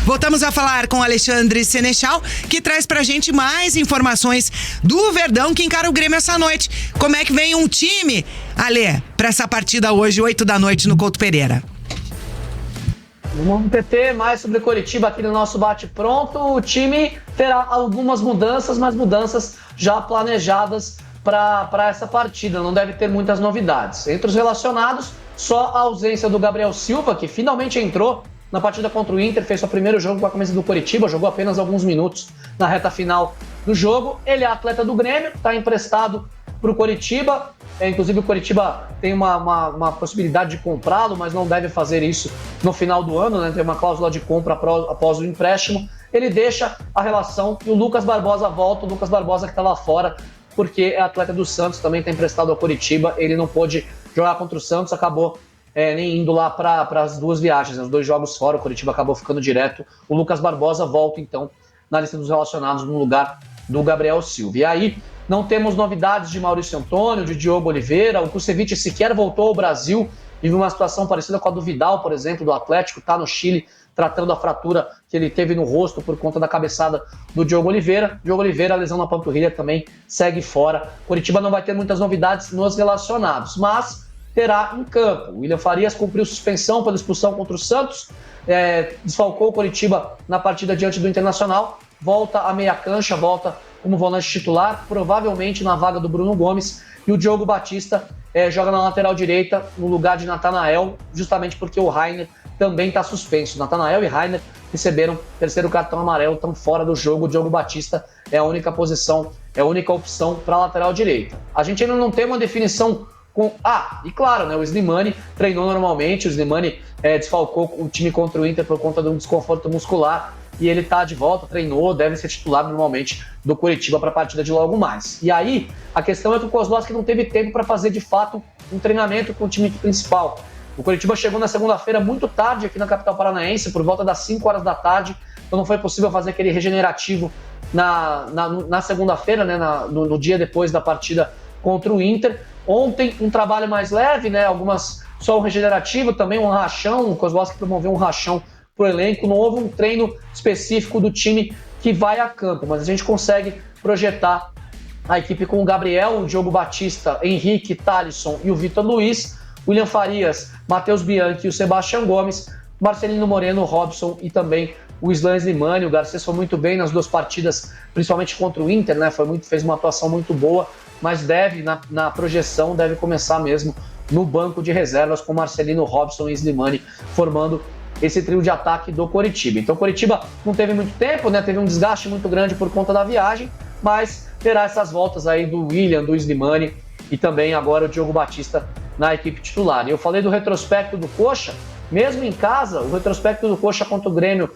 Voltamos a falar com Alexandre Senechal, que traz pra gente mais informações do Verdão, que encara o Grêmio essa noite. Como é que vem um time, Ale, pra essa partida hoje, 8 da noite, no Couto Pereira? Vamos ter mais sobre Coritiba aqui no nosso bate-pronto. O time terá algumas mudanças, mas mudanças já planejadas para essa partida. Não deve ter muitas novidades. Entre os relacionados, só a ausência do Gabriel Silva, que finalmente entrou na partida contra o Inter, fez seu primeiro jogo com a camisa do Coritiba, jogou apenas alguns minutos na reta final do jogo. Ele é atleta do Grêmio, está emprestado para o Coritiba. Inclusive o Coritiba tem uma possibilidade de comprá-lo, mas não deve fazer isso no final do ano, né? Tem uma cláusula de compra após o empréstimo. Ele deixa a relação e o Lucas Barbosa volta. O Lucas Barbosa que está lá fora, porque é atleta do Santos, também está emprestado ao Coritiba. Ele não pôde jogar contra o Santos, acabou nem indo lá para as duas viagens, né? Os dois jogos fora, o Coritiba acabou ficando direto. O Lucas Barbosa volta, então, na lista dos relacionados no lugar do Gabriel Silva. E aí, não temos novidades de Maurício Antônio, de Diogo Oliveira. O Kusevich sequer voltou ao Brasil, vive uma situação parecida com a do Vidal, por exemplo, do Atlético, está no Chile, tratando a fratura que ele teve no rosto por conta da cabeçada do Diogo Oliveira. Diogo Oliveira, a lesão na panturrilha, também segue fora. Coritiba não vai ter muitas novidades nos relacionados, mas terá em campo. O William Farias cumpriu suspensão pela expulsão contra o Santos, desfalcou o Coritiba na partida diante do Internacional, volta à meia cancha, volta como volante titular, provavelmente na vaga do Bruno Gomes, e o Diogo Batista joga na lateral direita, no lugar de Natanael, justamente porque o Rainer também está suspenso. Natanael e Rainer receberam terceiro cartão amarelo, estão fora do jogo. O Diogo Batista é a única opção para a lateral direita. A gente ainda não tem uma definição e claro, né, o Slimani treinou normalmente. O Slimani desfalcou o time contra o Inter por conta de um desconforto muscular, e ele tá de volta, treinou, deve ser titular normalmente do Coritiba para a partida de logo mais. E aí, a questão é que o Kozlowski não teve tempo para fazer de fato um treinamento com o time principal. O Coritiba chegou na segunda-feira muito tarde aqui na capital paranaense, por volta das 5 horas da tarde, então não foi possível fazer aquele regenerativo na segunda-feira, né, no dia depois da partida contra o Inter. Ontem, um trabalho mais leve, né, só um regenerativo, também um rachão. O Kozlowski promoveu um rachão para o elenco. Não houve um treino específico do time que vai a campo, mas a gente consegue projetar a equipe com o Gabriel, o Diogo Batista, Henrique, Thalisson e o Vitor Luiz, William Farias, Matheus Bianchi e o Sebastião Gomes, Marcelino Moreno, Robson e também o Islan Slimani. O Garcês foi muito bem nas duas partidas, principalmente contra o Inter, né? Fez uma atuação muito boa, mas na projeção, deve começar mesmo no banco de reservas com Marcelino, Robson e Slimani formando esse trio de ataque do Coritiba. Então o Coritiba não teve muito tempo, né? Teve um desgaste muito grande por conta da viagem, mas terá essas voltas aí do William, do Slimani e também agora o Diogo Batista na equipe titular. E eu falei do retrospecto do Coxa, mesmo em casa, o retrospecto do Coxa contra o Grêmio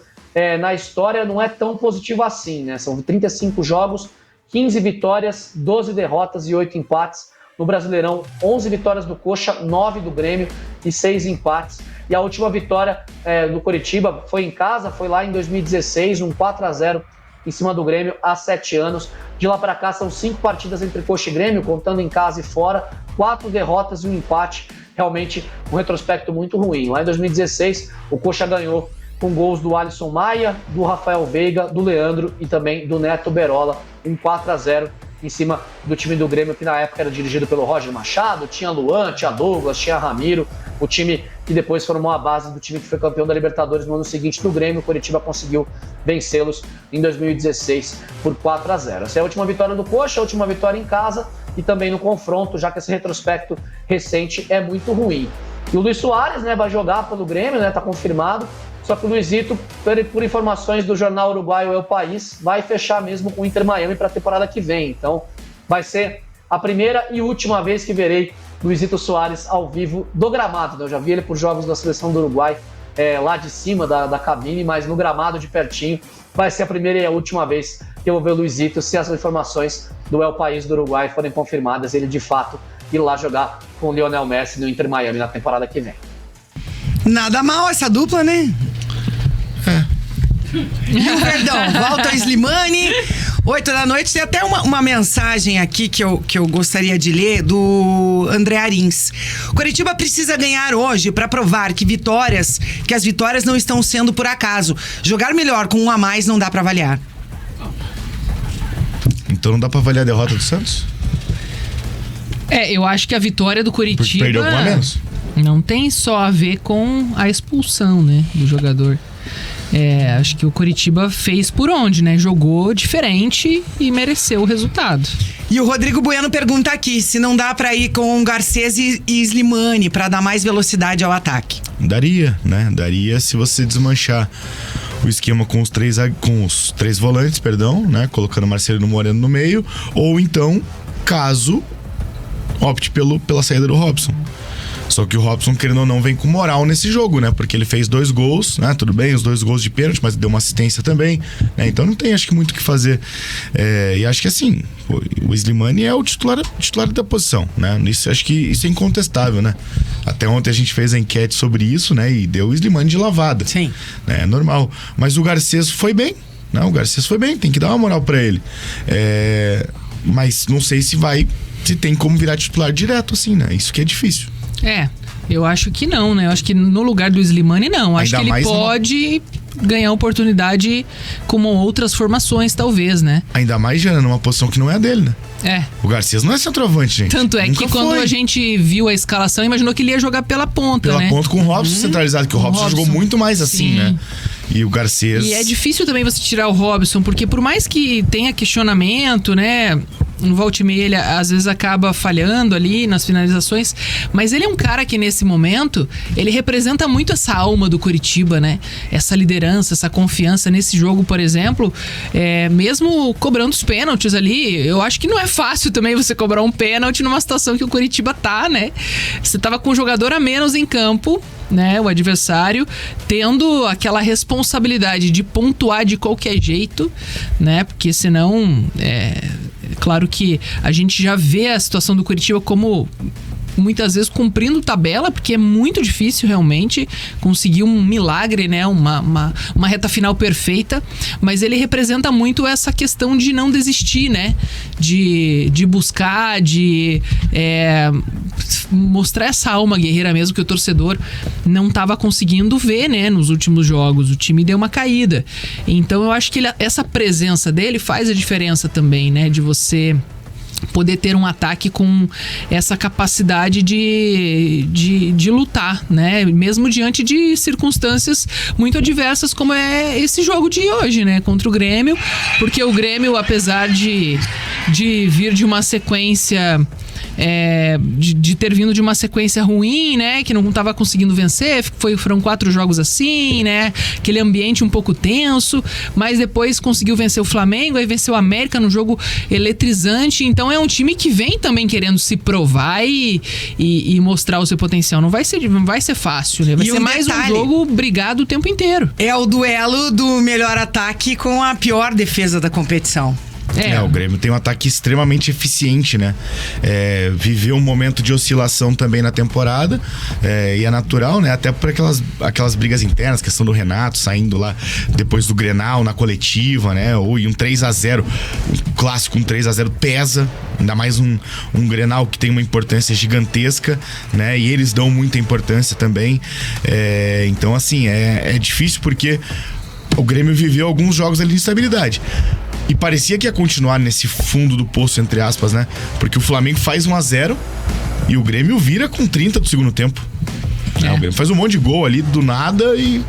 na história não é tão positivo assim, né? São 35 jogos, 15 vitórias, 12 derrotas e 8 empates. No Brasileirão, 11 vitórias do Coxa, 9 do Grêmio e 6 empates. E a última vitória do Coritiba foi em casa, foi lá em 2016, um 4-0 em cima do Grêmio há 7 anos. De lá para cá são 5 partidas entre Coxa e Grêmio, contando em casa e fora, 4 derrotas e um empate. Realmente um retrospecto muito ruim. Lá em 2016, o Coxa ganhou com gols do Alisson Maia, do Rafael Veiga, do Leandro e também do Neto Berola, um 4-0 em cima do time do Grêmio, que na época era dirigido pelo Roger Machado. Tinha Luan, tinha Douglas, tinha Ramiro, o time que depois formou a base do time que foi campeão da Libertadores no ano seguinte do Grêmio. O Coritiba conseguiu vencê-los em 2016 por 4-0. Essa é a última vitória do Coxa, a última vitória em casa e também no confronto, já que esse retrospecto recente é muito ruim. E o Luis Soares, né, vai jogar pelo Grêmio, né, tá confirmado. Só que o Luizito, por informações do jornal uruguaio El País, vai fechar mesmo com o Inter Miami para a temporada que vem. Então vai ser a primeira e última vez que verei Luizito Soares ao vivo do gramado, né? Eu já vi ele por jogos da seleção do Uruguai lá de cima da cabine, mas no gramado de pertinho vai ser a primeira e a última vez que eu vou ver o Luizito, se as informações do El País do Uruguai forem confirmadas, ele de fato ir lá jogar com o Lionel Messi no Inter Miami na temporada que vem. Nada mal essa dupla, né? E o Verdão, volta o Slimani, 8 da noite, tem até uma mensagem aqui que eu gostaria de ler do André Arins. O Coritiba precisa ganhar hoje para provar que as vitórias não estão sendo por acaso. Jogar melhor com um a mais não dá para avaliar. Então não dá pra avaliar a derrota do Santos? Eu acho que a vitória do Coritiba Perdeu com um a menos? Não tem só a ver com a expulsão, né, do jogador. Acho que o Coritiba fez por onde, né? Jogou diferente e mereceu o resultado. E o Rodrigo Bueno pergunta aqui se não dá pra ir com Garcês e Slimani pra dar mais velocidade ao ataque. Daria, né? Daria se você desmanchar o esquema com os três volantes, né? Colocando Marcelino Moreno no meio, ou então, caso opte pela saída do Robson. Só que o Robson, querendo ou não, vem com moral nesse jogo, né? Porque ele fez 2 gols, né? Tudo bem, os 2 gols de pênalti, mas deu uma assistência também, né? Então não tem, acho que, muito o que fazer. E acho que, assim, o Slimani é o titular da posição, né? Acho que isso é incontestável, né? Até ontem a gente fez a enquete sobre isso, né? E deu o Slimani de lavada. Sim. É normal. Mas o Garcês foi bem, né? O Garcês foi bem, tem que dar uma moral pra ele. Mas não sei se tem como virar titular direto, assim, né? Isso que é difícil. Eu acho que não, né? Eu acho que no lugar do Slimani, não. Acho que ele pode ganhar oportunidade com outras formações, talvez, né? Ainda mais, Jana, numa posição que não é a dele, né? O Garcês não é centroavante, gente. Tanto é que quando a gente viu a escalação, imaginou que ele ia jogar pela ponta, né? Pela ponta com o Robson centralizado, que o Robson jogou muito mais assim, né? E o Garcês... E é difícil também você tirar o Robson, porque por mais que tenha questionamento, né? No volta e meia ele às vezes acaba falhando ali nas finalizações, mas ele é um cara que nesse momento ele representa muito essa alma do Coritiba, né? Essa liderança, essa confiança nesse jogo, por exemplo, mesmo cobrando os pênaltis ali, eu acho que não é fácil também você cobrar um pênalti numa situação que o Coritiba tá, né? Você tava com um jogador a menos em campo, né, o adversário, tendo aquela responsabilidade de pontuar de qualquer jeito, né? Porque senão, claro que a gente já vê a situação do Coritiba como muitas vezes cumprindo tabela, porque é muito difícil realmente conseguir um milagre, né? Uma reta final perfeita, mas ele representa muito essa questão de não desistir, né? De buscar, de mostrar essa alma guerreira mesmo que o torcedor não estava conseguindo ver, né? Nos últimos jogos, o time deu uma caída. Então eu acho que essa presença dele faz a diferença também, né? De você poder ter um ataque com essa capacidade de lutar, né? Mesmo diante de circunstâncias muito adversas, como é esse jogo de hoje, né? Contra o Grêmio, porque o Grêmio, apesar de vir de uma sequência... de ter vindo de uma sequência ruim, né? Que não estava conseguindo vencer, foram 4 jogos assim, né? Aquele ambiente um pouco tenso, mas depois conseguiu vencer o Flamengo, aí venceu o América num jogo eletrizante. Então é um time que vem também querendo se provar e mostrar o seu potencial. Não vai ser fácil, né? Vai ser mais um jogo brigado o tempo inteiro. É o duelo do melhor ataque com a pior defesa da competição. O Grêmio tem um ataque extremamente eficiente, né? Viveu um momento de oscilação também na temporada, e é natural, né? Até por aquelas brigas internas, questão do Renato saindo lá depois do Grenal na coletiva, né? Ou em um 3-0, um clássico, um 3-0 pesa, ainda mais um Grenal que tem uma importância gigantesca, né? E eles dão muita importância também. Então, assim, é difícil porque o Grêmio viveu alguns jogos ali de instabilidade. E parecia que ia continuar nesse fundo do poço, entre aspas, né? Porque o Flamengo faz 1-0 e o Grêmio vira com 30 do segundo tempo. O Grêmio faz um monte de gol ali do nada e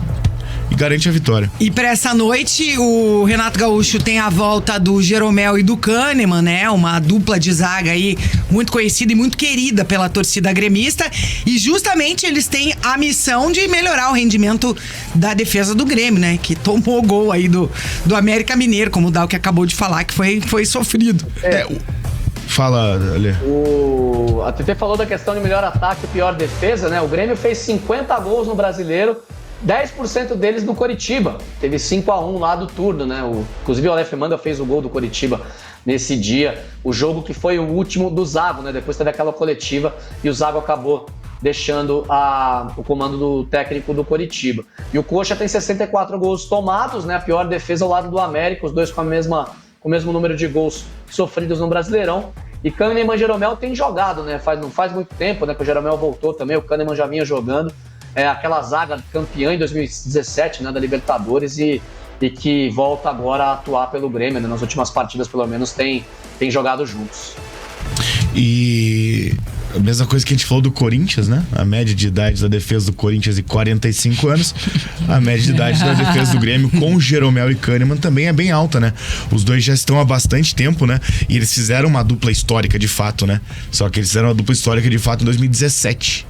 garante a vitória. E para essa noite, o Renato Gaúcho tem a volta do Jeromel e do Kahneman, né? Uma dupla de zaga aí muito conhecida e muito querida pela torcida gremista. E justamente eles têm a missão de melhorar o rendimento da defesa do Grêmio, né? Que tomou gol aí do América Mineiro, como o Dal que acabou de falar, que foi sofrido. Fala, Alê. A TT falou da questão de melhor ataque e pior defesa, né? O Grêmio fez 50 gols no Brasileiro, 10% deles no Coritiba. Teve 5-1 lá do turno, né? Inclusive o Aleph Manga fez o gol do Coritiba nesse dia. O jogo que foi o último do Zago, né? Depois teve aquela coletiva e o Zago acabou deixando o comando do técnico do Coritiba. E o Coxa tem 64 gols tomados, né? A pior defesa ao lado do América, os dois com a mesma com o mesmo número de gols sofridos no Brasileirão. E Kahneman e Jeromel tem jogado, né? Não faz muito tempo, né, que o Jeromel voltou também, o Kahneman já vinha jogando. Aquela zaga campeã em 2017, né, da Libertadores, e que volta agora a atuar pelo Grêmio, né? Nas últimas partidas, pelo menos, tem jogado juntos. E a mesma coisa que a gente falou do Corinthians, né? A média de idade da defesa do Corinthians é 45 anos. A média de idade da defesa do Grêmio com Jeromel e Kahneman também é bem alta, né? Os dois já estão há bastante tempo, né? E eles fizeram uma dupla histórica de fato, né? Só que eles fizeram uma dupla histórica de fato em 2017.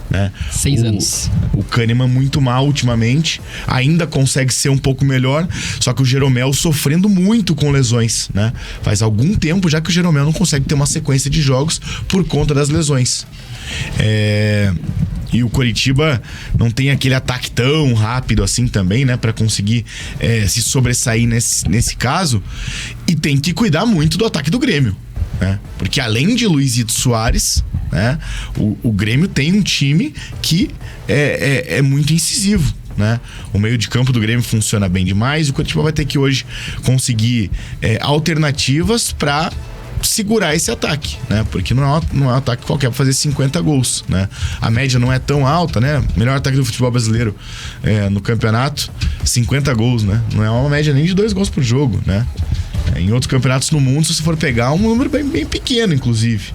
Né? 6 anos. O Kahneman muito mal ultimamente, ainda consegue ser um pouco melhor, só que o Jeromel sofrendo muito com lesões, né? Faz algum tempo já que o Jeromel não consegue ter uma sequência de jogos por conta das lesões. E o Coritiba não tem aquele ataque tão rápido assim também, né? Pra conseguir se sobressair nesse caso. E tem que cuidar muito do ataque do Grêmio, né? Porque além de Luizito Soares, né, o Grêmio tem um time que é muito incisivo, né? O meio de campo do Grêmio funciona bem demais e o Coritiba vai ter que hoje conseguir alternativas para segurar esse ataque, né? Porque não é um ataque qualquer para fazer 50 gols, né? A média não é tão alta, né? Melhor ataque do futebol brasileiro no campeonato, 50 gols, né? Não é uma média nem de 2 gols por jogo, né? Em outros campeonatos no mundo, se você for pegar, um número bem pequeno, inclusive.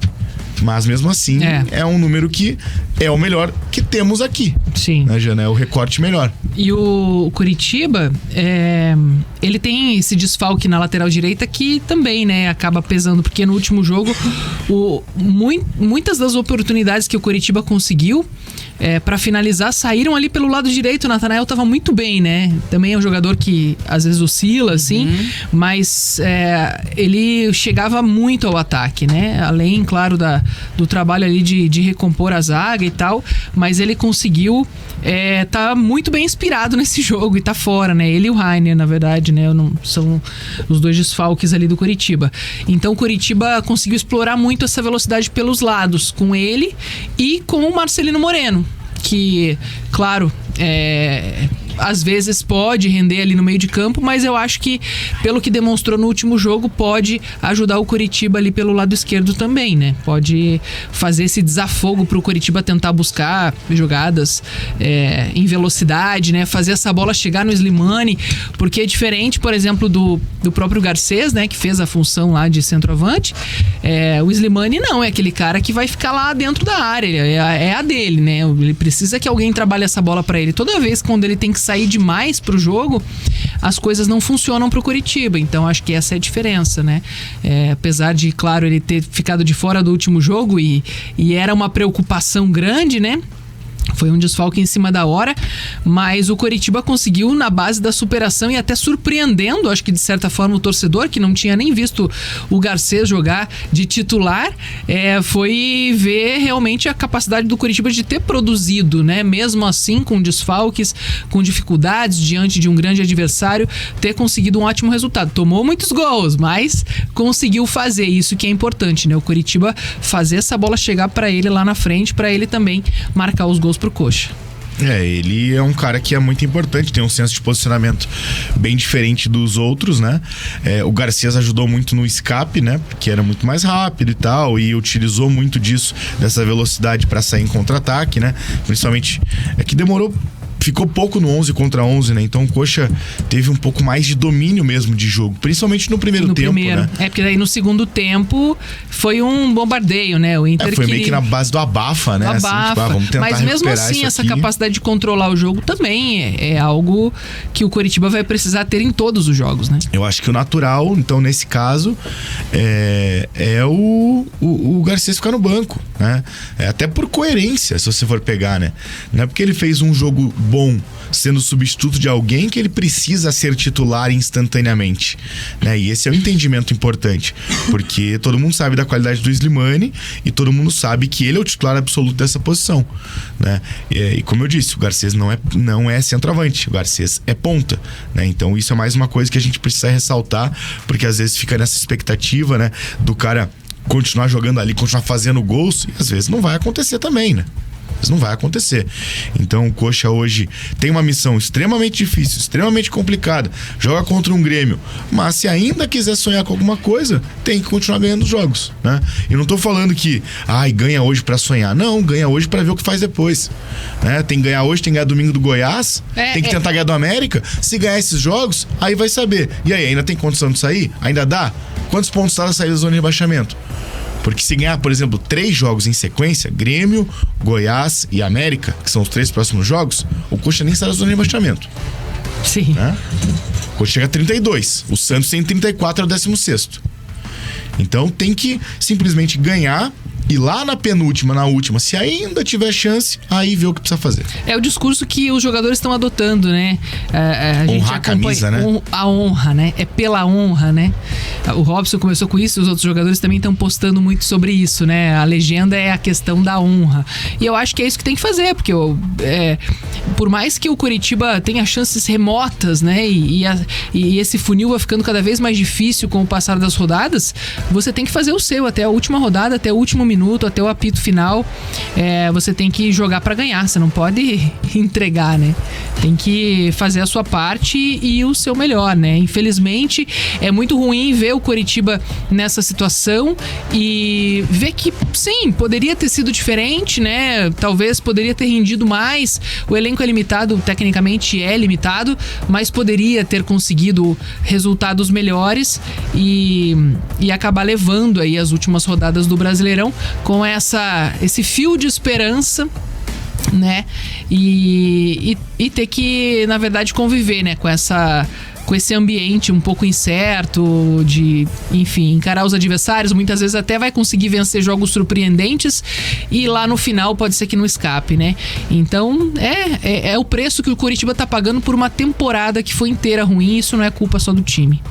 Mas mesmo assim, é um número que é o melhor que temos aqui. Sim. Né, Jana? É o recorte melhor. E o Coritiba, ele tem esse desfalque na lateral direita que também, né, acaba pesando, porque no último jogo, muitas das oportunidades que o Coritiba conseguiu para finalizar saíram ali pelo lado direito. O Natanael estava muito bem, né? Também é um jogador que às vezes oscila, assim, mas ele chegava muito ao ataque, né? Além, claro, do trabalho ali de recompor a zaga e tal, mas ele conseguiu tá muito bem inspirado nesse jogo e tá fora, né? Ele e o Rainer, na verdade, né? São os dois desfalques ali do Coritiba. Então o Coritiba conseguiu explorar muito essa velocidade pelos lados, com ele e com o Marcelino Moreno, que, claro, às vezes pode render ali no meio de campo, mas eu acho que, pelo que demonstrou no último jogo, pode ajudar o Coritiba ali pelo lado esquerdo também, né? Pode fazer esse desafogo pro Coritiba tentar buscar jogadas em velocidade, né? Fazer essa bola chegar no Slimani, porque é diferente, por exemplo, do próprio Garcês, né? Que fez a função lá de centroavante. O Slimani não, é aquele cara que vai ficar lá dentro da área, é a dele, né? Ele precisa que alguém trabalhe essa bola pra ele. Toda vez quando ele tem que sair demais pro jogo, as coisas não funcionam pro Coritiba. Então acho que essa é a diferença, né? Apesar de, claro, ele ter ficado de fora do último jogo e era uma preocupação grande, né? Foi um desfalque em cima da hora, mas o Coritiba conseguiu, na base da superação e até surpreendendo, acho que de certa forma, o torcedor, que não tinha nem visto o Garcês jogar de titular, foi ver realmente a capacidade do Coritiba de ter produzido, né? Mesmo assim, com desfalques, com dificuldades, diante de um grande adversário, ter conseguido um ótimo resultado. Tomou muitos gols, mas conseguiu fazer isso que é importante, né? O Coritiba fazer essa bola chegar para ele lá na frente, para ele também marcar os gols pro Coxa. Ele é um cara que é muito importante, tem um senso de posicionamento bem diferente dos outros, né? O Garcês ajudou muito no escape, né? Porque era muito mais rápido e tal, e utilizou muito dessa velocidade para sair em contra-ataque, né? Principalmente, que ficou pouco no 11 contra 11, né? Então o Coxa teve um pouco mais de domínio mesmo de jogo, principalmente no primeiro tempo, né? Porque daí no segundo tempo foi um bombardeio, né? O Inter foi meio que na base do abafa, né? Vamos tentar mas mesmo assim, essa capacidade de controlar o jogo também é algo que o Coritiba vai precisar ter em todos os jogos, né? Eu acho que o natural, então, nesse caso, é o Garcês ficar no banco, né? Até por coerência, se você for pegar, né? Não é porque ele fez um jogo bom sendo substituto de alguém que ele precisa ser titular instantaneamente, né? E esse é um entendimento importante, porque todo mundo sabe da qualidade do Slimani e todo mundo sabe que ele é o titular absoluto dessa posição, né? E como eu disse, o Garcês não é centroavante, o Garcês é ponta, né? Então isso é mais uma coisa que a gente precisa ressaltar, porque às vezes fica nessa expectativa, né, do cara continuar jogando ali, continuar fazendo gols, e às vezes não vai acontecer também, né? Isso não vai acontecer. Então o Coxa hoje tem uma missão extremamente difícil, extremamente complicada. Joga contra um Grêmio. Mas se ainda quiser sonhar com alguma coisa, tem que continuar ganhando os jogos, né? E não tô falando que ganha hoje pra sonhar. Não, ganha hoje pra ver o que faz depois, né? Tem que ganhar hoje, tem que ganhar domingo do Goiás, tem que tentar ganhar do América. Se ganhar esses jogos, aí vai saber. E aí, ainda tem condição de sair? Ainda dá? Quantos pontos está na saída da zona de rebaixamento? Porque se ganhar, por exemplo, 3 jogos em sequência, Grêmio, Goiás e América, que são os 3 próximos jogos, o Coxa nem está na zona de rebaixamento. Sim. Né? O Coxa chega a 32. O Santos tem 34, é o 16º. Então tem que simplesmente ganhar e lá na penúltima, na última, se ainda tiver chance, aí ver o que precisa fazer. É o discurso que os jogadores estão adotando, né? A gente honrar a camisa, né? A honra, né? É pela honra, né? O Robson começou com isso, os outros jogadores também estão postando muito sobre isso, né? A legenda é a questão da honra. E eu acho que é isso que tem que fazer, porque por mais que o Coritiba tenha chances remotas, né? E esse funil vai ficando cada vez mais difícil com o passar das rodadas, você tem que fazer o seu até a última rodada, até o último minuto, até o apito final. Você tem que jogar pra ganhar, você não pode entregar, né? Tem que fazer a sua parte e o seu melhor, né? Infelizmente, é muito ruim ver o Coritiba nessa situação e ver que, sim, poderia ter sido diferente, né? Talvez poderia ter rendido mais. O elenco é limitado, tecnicamente é limitado, mas poderia ter conseguido resultados melhores e acabar levando aí as últimas rodadas do Brasileirão com esse fio de esperança, né? E ter que, na verdade, conviver, né? Com esse ambiente um pouco incerto, de, enfim, encarar os adversários. Muitas vezes até vai conseguir vencer jogos surpreendentes e lá no final pode ser que não escape, né? Então, é o preço que o Coritiba tá pagando por uma temporada que foi inteira ruim. Isso não é culpa só do time.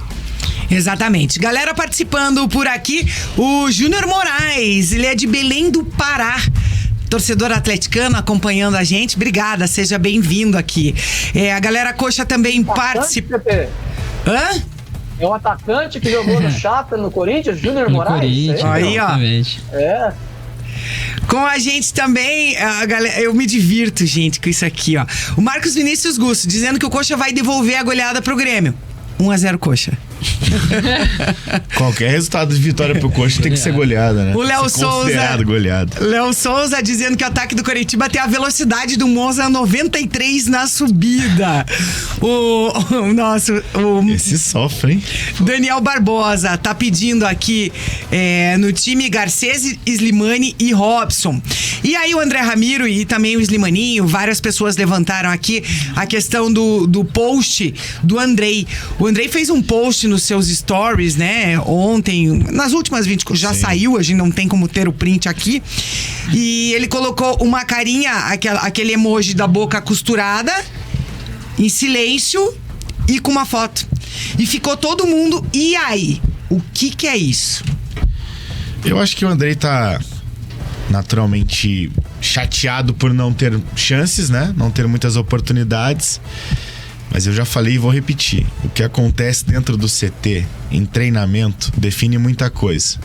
Exatamente. Galera participando por aqui, o Júnior Moraes, ele é de Belém do Pará. Torcedor atleticano acompanhando a gente. Obrigada, seja bem-vindo aqui. A galera Coxa também participa. Hã? É um atacante que jogou no Chapa, no Corinthians, Júnior Moraes. Corinthians, aí, ó. Com a gente também, galera, eu me divirto, gente, com isso aqui, ó. O Marcos Vinícius Gusto, dizendo que o Coxa vai devolver a goleada pro Grêmio. 1-0 Coxa. Qualquer resultado de vitória pro Coxa tem que ser goleada, né? O Léo Souza. Goleada. Léo Souza dizendo que o ataque do Coritiba tem a velocidade do Monza 93 na subida. Esse sofre, hein? Daniel Barbosa tá pedindo aqui no time Garcês, Slimani e Robson. E aí o André Ramiro e também o Slimaninho, várias pessoas levantaram aqui a questão do post do Andrei. O Andrei fez um post nos seus stories, né? Ontem, nas últimas 20, já saiu, a gente não tem como ter o print aqui. E ele colocou uma carinha, aquele emoji da boca costurada, em silêncio e com uma foto. E ficou todo mundo, e aí? O que é isso? Eu acho que o Andrei tá naturalmente chateado por não ter chances, né? Não ter muitas oportunidades. Mas eu já falei e vou repetir. O que acontece dentro do CT, em treinamento, define muita coisa.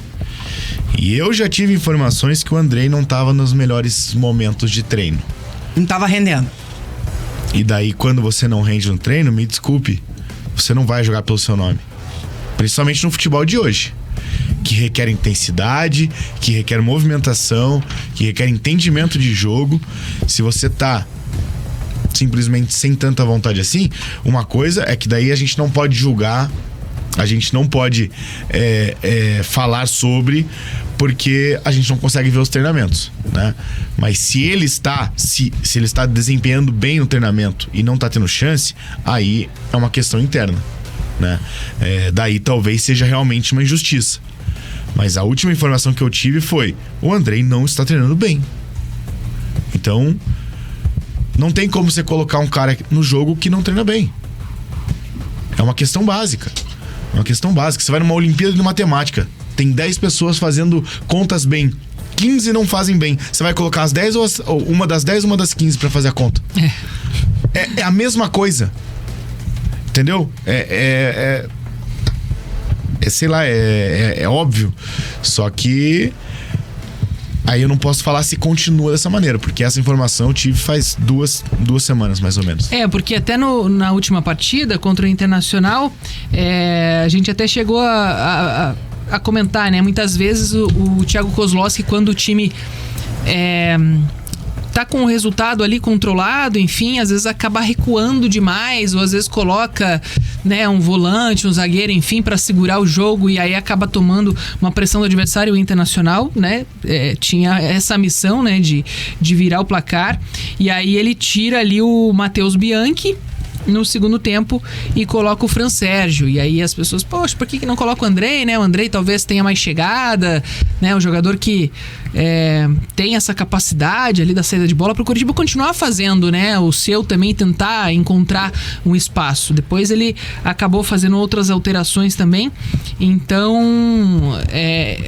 E eu já tive informações que o Andrei não estava nos melhores momentos de treino. Não estava rendendo. E daí, quando você não rende no treino, me desculpe, você não vai jogar pelo seu nome. Principalmente no futebol de hoje, que requer intensidade, que requer movimentação, que requer entendimento de jogo. Se você tá simplesmente sem tanta vontade assim, uma coisa é que daí a gente não pode julgar, a gente não pode falar sobre, porque a gente não consegue ver os treinamentos, né? Mas se ele está desempenhando bem no treinamento e não está tendo chance, aí é uma questão interna, né? Daí talvez seja realmente uma injustiça. Mas a última informação que eu tive foi: o Andrei não está treinando bem. Então não tem como você colocar um cara no jogo que não treina bem. É uma questão básica. Você vai numa Olimpíada de Matemática, tem 10 pessoas fazendo contas bem, 15 não fazem bem. Você vai colocar as 10 ou uma das 10 ou uma das 15 pra fazer a conta? É a mesma coisa. Entendeu? Sei lá, é óbvio. Só que Aí eu não posso falar se continua dessa maneira, porque essa informação eu tive faz duas semanas, mais ou menos. Porque até na última partida contra o Internacional, a gente até chegou a comentar, né? Muitas vezes o Thiago Kozlowski, quando o time tá com o resultado ali controlado, enfim, às vezes acaba recuando demais, ou às vezes coloca, né, um volante, um zagueiro, enfim, para segurar o jogo, e aí acaba tomando uma pressão do adversário. O Internacional, né, tinha essa missão, né, de virar o placar, e aí ele tira ali o Matheus Bianchi no segundo tempo e coloca o Fran Sérgio. E aí as pessoas, poxa, por que não coloca o Andrei, né? O Andrei talvez tenha mais chegada, né? Um jogador que tem essa capacidade ali da saída de bola para o Coritiba continuar fazendo, né? O seu também tentar encontrar um espaço. Depois ele acabou fazendo outras alterações também. Então,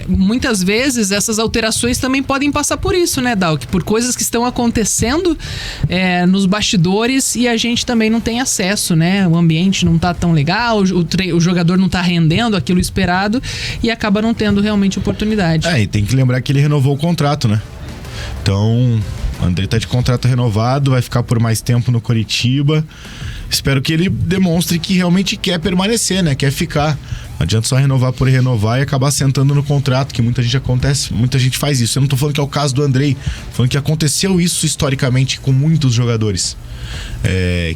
muitas vezes essas alterações também podem passar por isso, né, Dalk? Por coisas que estão acontecendo nos bastidores e a gente também não tem acesso, né? O ambiente não tá tão legal, o jogador não tá rendendo aquilo esperado e acaba não tendo realmente oportunidade. E tem que lembrar que ele renovou o contrato, né? Então, o Andrei tá de contrato renovado, vai ficar por mais tempo no Coritiba. Espero que ele demonstre que realmente quer permanecer, né? Quer ficar. Não adianta só renovar por renovar e acabar sentando no contrato, que muita gente faz isso. Eu não tô falando que é o caso do Andrei, tô falando que aconteceu isso historicamente com muitos jogadores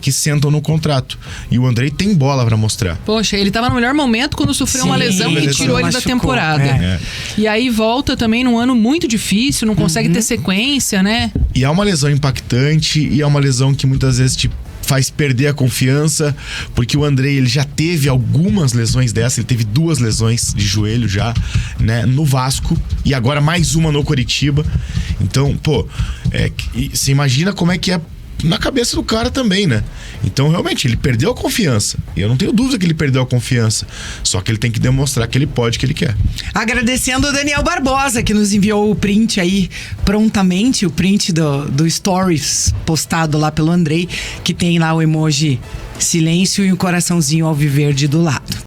que sentam no contrato. E o Andrei tem bola pra mostrar. Poxa, ele tava no melhor momento quando sofreu uma lesão que tirou ele da temporada. E aí volta também num ano muito difícil, não consegue ter sequência, né? E é uma lesão impactante, e é uma lesão que muitas vezes faz perder a confiança, porque o Andrei, ele já teve algumas lesões dessas, ele teve 2 lesões de joelho já, né, no Vasco, e agora mais uma no Coritiba. Então, você imagina como é que é na cabeça do cara também, né? Então, realmente, ele perdeu a confiança. E eu não tenho dúvida que ele perdeu a confiança. Só que ele tem que demonstrar que ele pode, que ele quer. Agradecendo o Daniel Barbosa, que nos enviou o print aí prontamente, o print do Stories postado lá pelo Andrei, que tem lá o emoji silêncio e o coraçãozinho alviverde do lado.